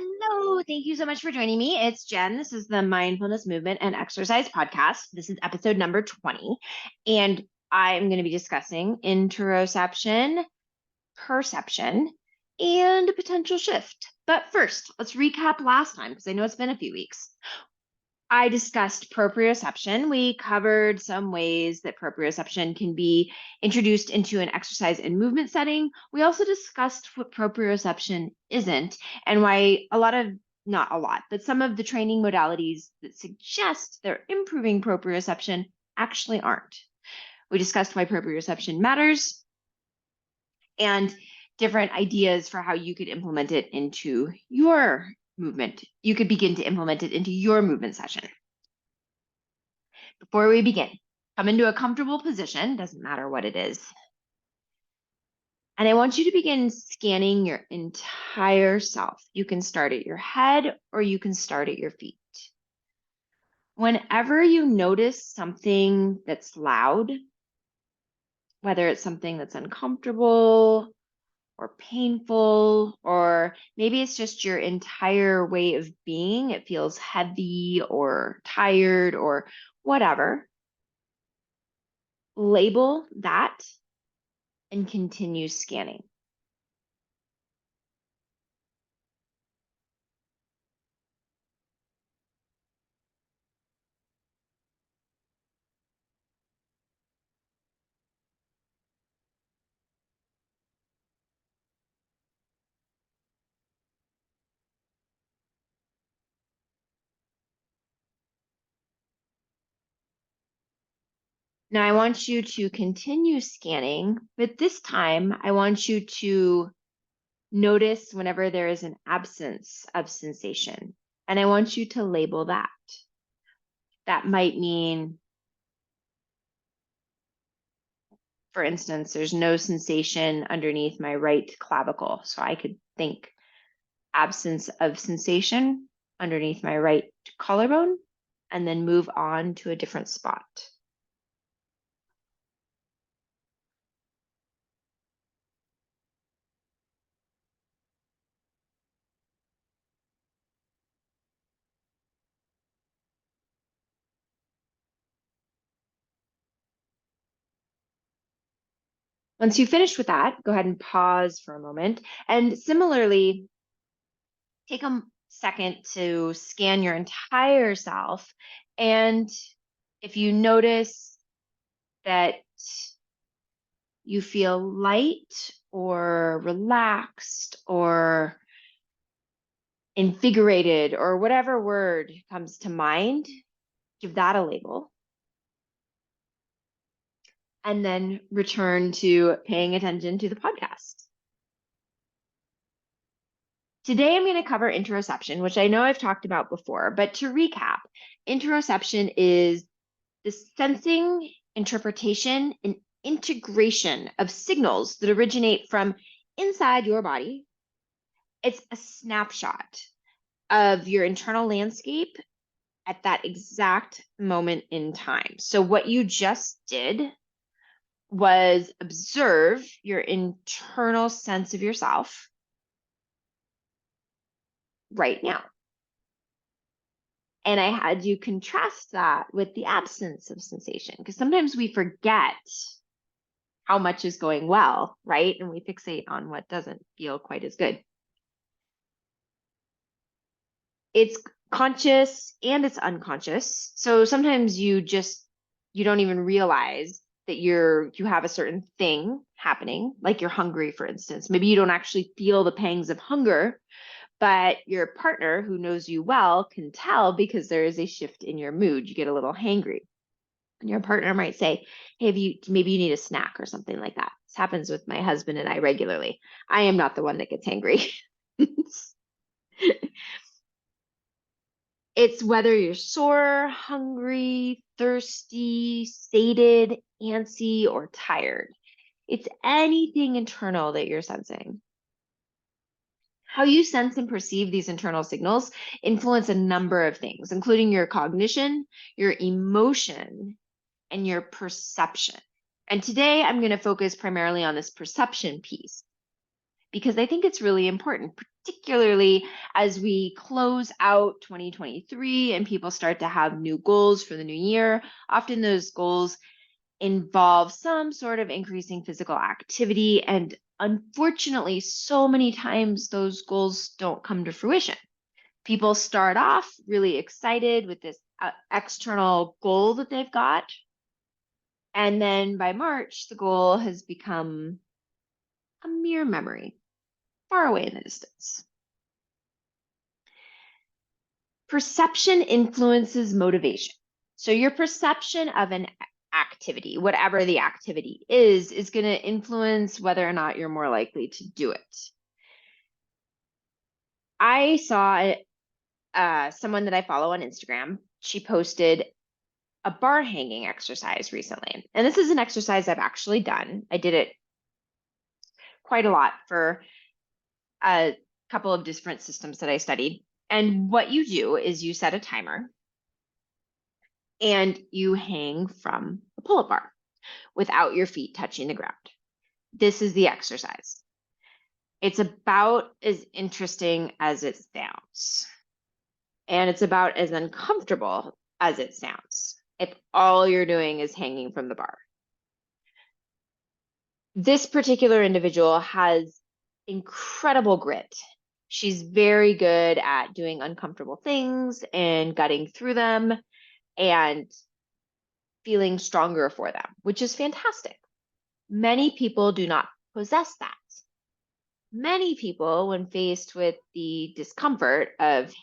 Hello, thank you so much for joining me. It's Jen. This is the Mindfulness Movement and Exercise Podcast. This is episode number 20, and I'm going to be discussing interoception, perception, and a potential shift. But first, let's recap last time because I know it's been a few weeks. I discussed proprioception. We covered some ways that proprioception can be introduced into an exercise and movement setting. We also discussed what proprioception isn't and why not a lot, but some of the training modalities that suggest they're improving proprioception actually aren't. We discussed why proprioception matters and different ideas for how you could implement it into your movement. You could begin to implement it into your movement session. Before we begin, come into a comfortable position, doesn't matter what it is. And I want you to begin scanning your entire self. You can start at your head or you can start at your feet. Whenever you notice something that's loud, whether it's something that's uncomfortable or painful, or maybe it's just your entire way of being, it feels heavy or tired or whatever, label that and continue scanning. Now I want you to continue scanning, but this time I want you to notice whenever there is an absence of sensation. And I want you to label that. That might mean, for instance, there's no sensation underneath my right clavicle. So I could think absence of sensation underneath my right collarbone and then move on to a different spot. Once you've finished with that, go ahead and pause for a moment. And similarly, take a second to scan your entire self. And if you notice that you feel light or relaxed or invigorated or whatever word comes to mind, give that a label. And then return to paying attention to the podcast. Today, I'm going to cover interoception, which I know I've talked about before, but to recap, interoception is the sensing, interpretation, and integration of signals that originate from inside your body. It's a snapshot of your internal landscape at that exact moment in time. So what you just did was observe your internal sense of yourself right now. And I had you contrast that with the absence of sensation, because sometimes we forget how much is going well, right? And we fixate on what doesn't feel quite as good. It's conscious and it's unconscious. So sometimes you don't even realize that you have a certain thing happening, like you're hungry, for instance. Maybe you don't actually feel the pangs of hunger, but your partner who knows you well can tell because there is a shift in your mood. You get a little hangry. And your partner might say, hey, maybe you need a snack or something like that. This happens with my husband and I regularly. I am not the one that gets hangry. It's whether you're sore, hungry, thirsty, sated, antsy, or tired. It's anything internal that you're sensing. How you sense and perceive these internal signals influence a number of things, including your cognition, your emotion, and your perception. And today I'm going to focus primarily on this perception piece because I think it's really important, particularly as we close out 2023 and people start to have new goals for the new year. Often those goals involve some sort of increasing physical activity. And unfortunately, so many times those goals don't come to fruition. People start off really excited with this external goal that they've got. And then by March, the goal has become a mere memory, far away in the distance. Perception influences motivation. So your perception of an activity, whatever the activity is going to influence whether or not you're more likely to do it. I saw someone that I follow on Instagram. She posted a bar hanging exercise recently. And this is an exercise I've actually done. I did it quite a lot for a couple of different systems that I studied. And what you do is you set a timer and you hang from a pull-up bar without your feet touching the ground. This is the exercise. It's about as interesting as it sounds. And it's about as uncomfortable as it sounds if all you're doing is hanging from the bar. This particular individual has incredible grit. She's very good at doing uncomfortable things and gutting through them and feeling stronger for them, which is fantastic. Many people do not possess that. Many people, when faced with the discomfort of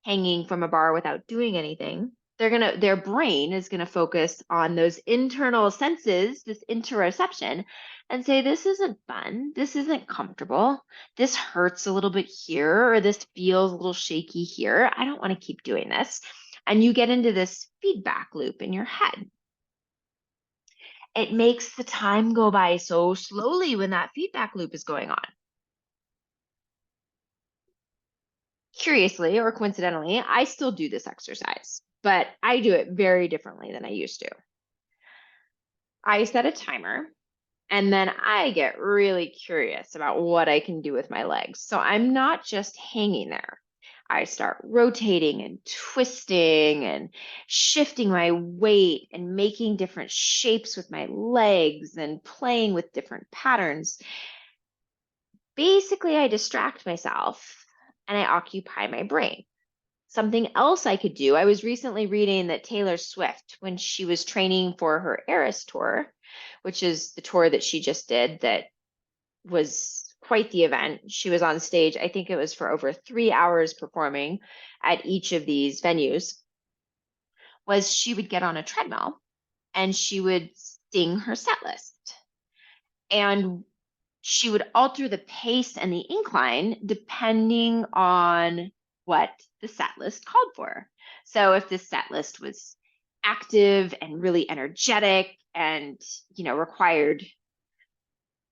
hanging from a bar without doing anything, their brain is gonna focus on those internal senses, this interoception, and say, this isn't fun, this isn't comfortable, this hurts a little bit here, or this feels a little shaky here. I don't want to keep doing this. And you get into this feedback loop in your head. It makes the time go by so slowly when that feedback loop is going on. Curiously or coincidentally, I still do this exercise, but I do it very differently than I used to. I set a timer and then I get really curious about what I can do with my legs. So I'm not just hanging there. I start rotating and twisting and shifting my weight and making different shapes with my legs and playing with different patterns. Basically, I distract myself and I occupy my brain. Something else I could do, I was recently reading that Taylor Swift, when she was training for her Eras tour, which is the tour that she just did, that was quite the event. She was on stage, I think it was for over 3 hours performing at each of these venues, was she would get on a treadmill and she would sing her set list. And she would alter the pace and the incline depending on what the set list called for. So if the set list was active and really energetic and, required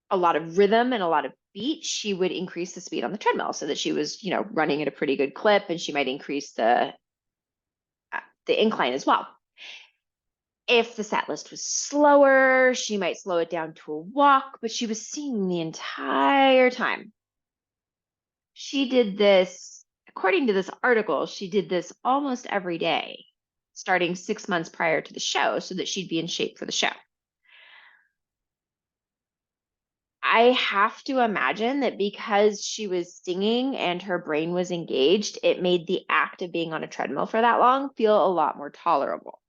a lot of rhythm and a lot of beat, she would increase the speed on the treadmill so that she was, running at a pretty good clip, and she might increase the incline as well. If the set list was slower, she might slow it down to a walk, but she was singing the entire time. She did this, according to this article, she did this almost every day, starting 6 months prior to the show so that she'd be in shape for the show. I have to imagine that because she was singing and her brain was engaged, it made the act of being on a treadmill for that long feel a lot more tolerable.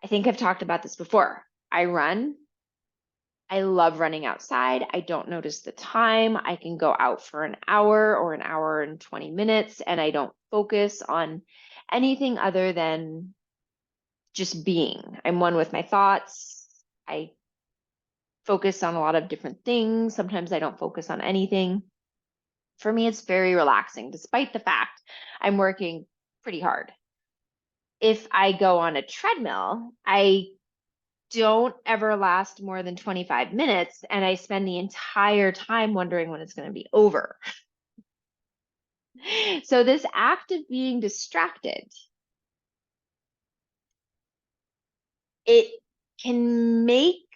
I think I've talked about this before. I run. I love running outside. I don't notice the time. I can go out for an hour or an hour and 20 minutes, and I don't focus on anything other than just being. I'm one with my thoughts. I focus on a lot of different things. Sometimes I don't focus on anything. For me, it's very relaxing, despite the fact I'm working pretty hard. If I go on a treadmill, I don't ever last more than 25 minutes, and I spend the entire time wondering when it's going to be over. So this act of being distracted, it can make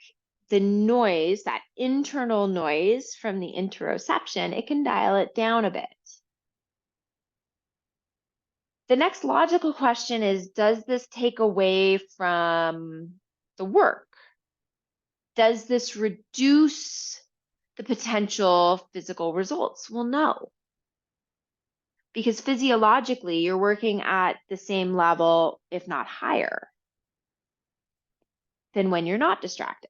the noise, that internal noise from the interoception, it can dial it down a bit. The next logical question is, does this take away from the work? Does this reduce the potential physical results? Well, no. Because physiologically, you're working at the same level, if not higher, than when you're not distracted.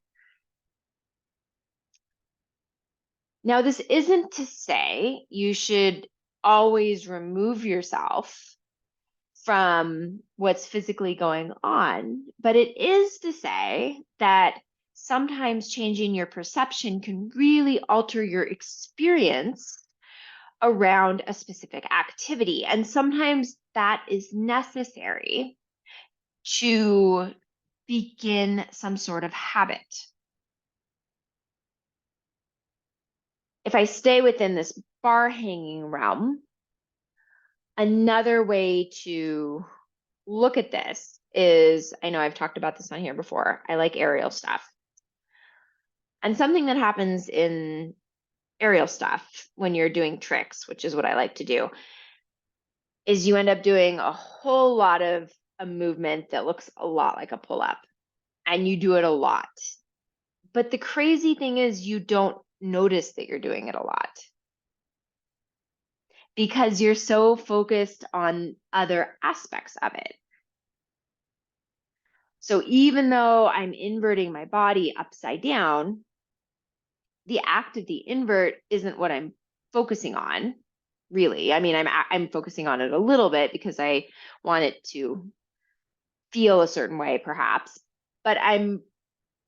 Now, this isn't to say you should always remove yourself from what's physically going on, but it is to say that sometimes changing your perception can really alter your experience around a specific activity. And sometimes that is necessary to begin some sort of habit. If I stay within this bar hanging realm, another way to look at this is, I know I've talked about this on here before, I like aerial stuff. And something that happens in aerial stuff when you're doing tricks, which is what I like to do, is you end up doing a whole lot of a movement that looks a lot like a pull-up, and you do it a lot. But the crazy thing is you don't notice that you're doing it a lot because you're so focused on other aspects of it. So even though I'm inverting my body upside down, the act of the invert isn't what I'm focusing on, really. I mean, I'm focusing on it a little bit because I want it to feel a certain way, perhaps, but I'm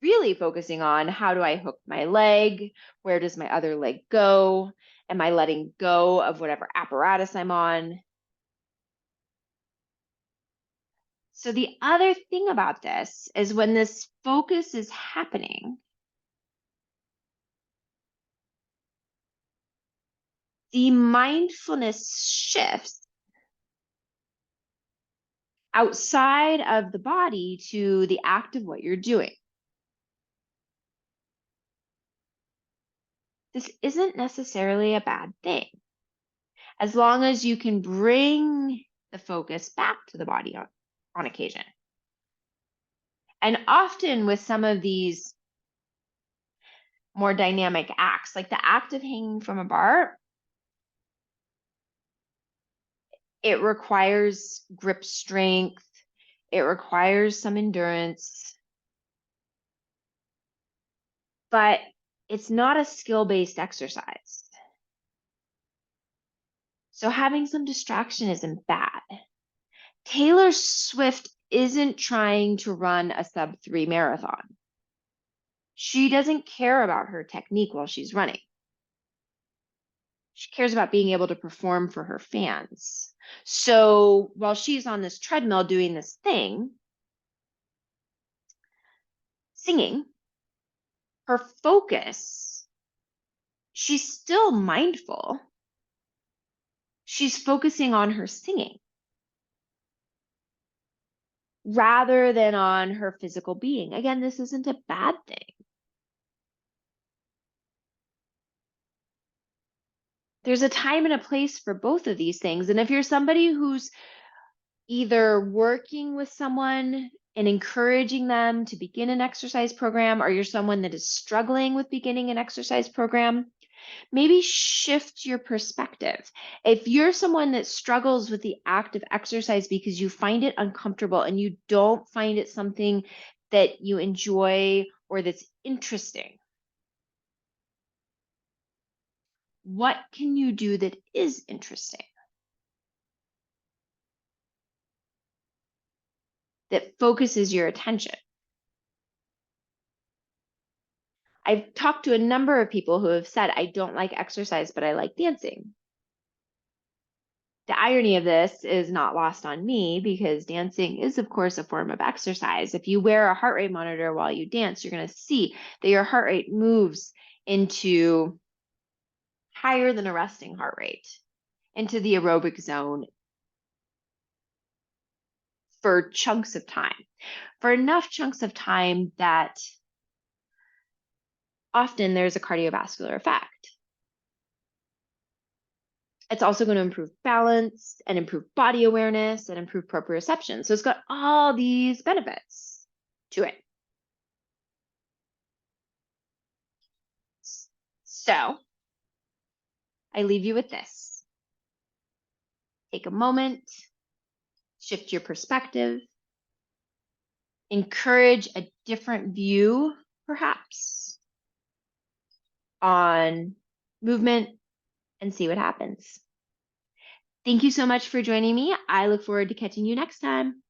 really focusing on, how do I hook my leg? Where does my other leg go? Am I letting go of whatever apparatus I'm on? So the other thing about this is when this focus is happening, the mindfulness shifts outside of the body to the act of what you're doing. This isn't necessarily a bad thing, as long as you can bring the focus back to the body on occasion. And often with some of these more dynamic acts, like the act of hanging from a bar, it requires grip strength, it requires some endurance, but it's not a skill-based exercise. So having some distraction isn't bad. Taylor Swift isn't trying to run a sub-3 marathon. She doesn't care about her technique while she's running. She cares about being able to perform for her fans. So while she's on this treadmill doing this thing, singing, her focus, she's still mindful. She's focusing on her singing rather than on her physical being. Again, this isn't a bad thing. There's a time and a place for both of these things. And if you're somebody who's either working with someone and encouraging them to begin an exercise program, or you're someone that is struggling with beginning an exercise program, maybe shift your perspective. If you're someone that struggles with the act of exercise because you find it uncomfortable and you don't find it something that you enjoy or that's interesting, what can you do that is interesting, that focuses your attention? I've talked to a number of people who have said, I don't like exercise, but I like dancing. The irony of this is not lost on me because dancing is, of course, a form of exercise. If you wear a heart rate monitor while you dance, you're going to see that your heart rate moves into higher than a resting heart rate, into the aerobic zone for chunks of time, for enough chunks of time that often there's a cardiovascular effect. It's also going to improve balance and improve body awareness and improve proprioception. So it's got all these benefits to it. So I leave you with this. Take a moment, shift your perspective, encourage a different view, perhaps, on movement and see what happens. Thank you so much for joining me. I look forward to catching you next time.